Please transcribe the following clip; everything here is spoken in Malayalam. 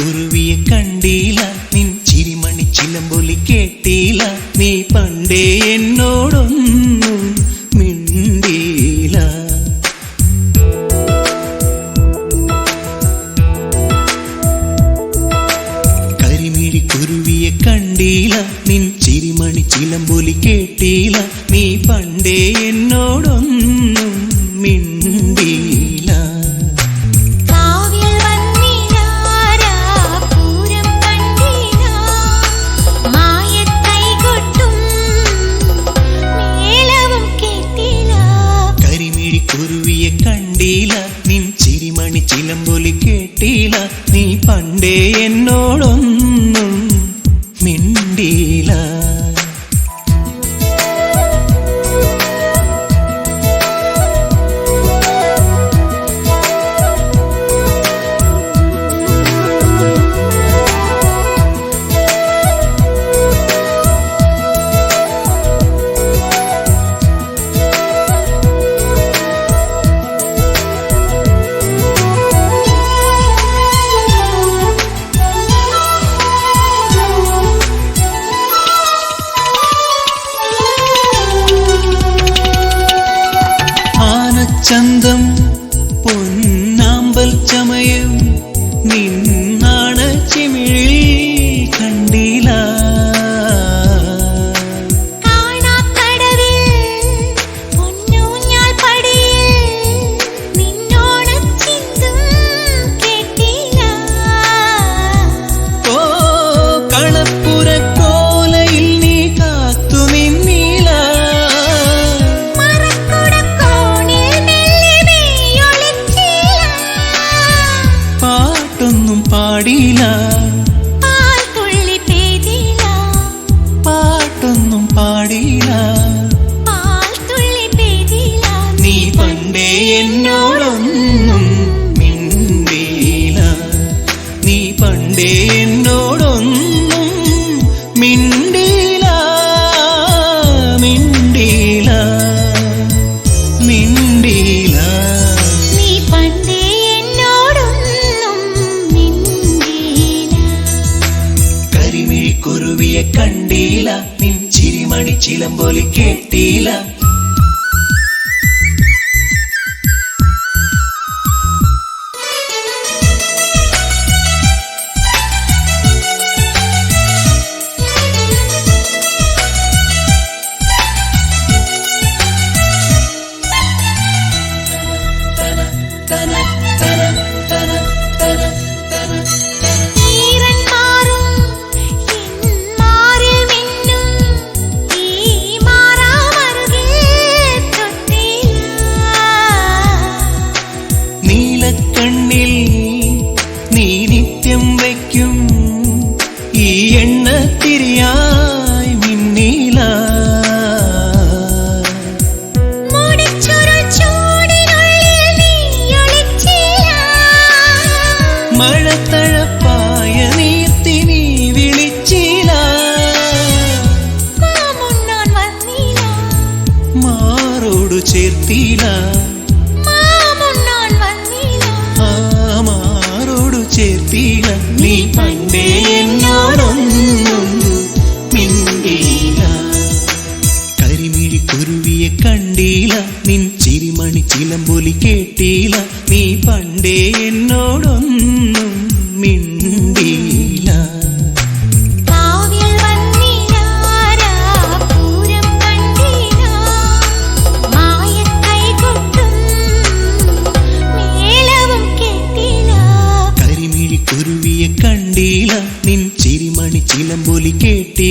കുരുവിയെ കണ്ടീല, നിൻ ചിരിമണി ചിലമ്പൊലി കേട്ടീല, നീ പണ്ടേ എന്നോടൊന്നും മിണ്ടീല. കരിമിഴി കുരുവിയെ കണ്ടീല, നിൻ ചിരിമണി ചിലമ്പൊലി കേട്ടീല, നീ പണ്ടേ എന്നോടൊന്നും മിണ്ടീല. കുരുവിയെ കണ്ടീല, നിൻ ചിരിമണി ചിലമ്പൊലി കേട്ടീല, നീ പണ്ടേ എന്നോടൊന്നും മിണ്ടീല. ചന്തം പൊന്നാമ്പൽ ചമയം നിന്നാണ ചിമിഴിൽ കണ്ടീല. ഓ കളപ്പുര കോലയിൽ നീ കാത്തു നിന്നീല. പാട്ടൊന്നും പാടിയില്ല, പാട്ടൊന്നും പാടിയില്ല, നീ പണ്ടേ എന്നോടൊന്നും മിണ്ടീല, നീ പണ്ടേ എന്നോടൊന്നും മിണ്ടീല, മിണ്ടീല, മിണ്ടീല. കുരുവിയെ കണ്ടീല, നിൻ ചിരിമണി ചിലമ്പൊലി കേട്ടീല. കണ്ണിൽ നീ നിത്യം വയ്ക്കും ഈ എണ്ണ തിരിയായി മിന്നീല. മഴത്തഴപ്പായ നീർത്തി നീ വിളിച്ചില്ല, മാറോടു ചേർത്തില്ല, മാറോടു ചേർത്തില്ല, നീ പണ്ടേ എന്നോടൊന്നും മിണ്ടീല. കരിമിഴി കുരുവിയെ കണ്ടീല, നിൻ ചിരിമണി ചിലമ്പൊലി കേട്ടീല, നീ പണ്ടേ എന്നോടൊന്നും മിണ്ടീല. കുരുവിയെ കണ്ടീല, നിൻ ചിരിമണി ചിലമ്പൊലി കേട്ടി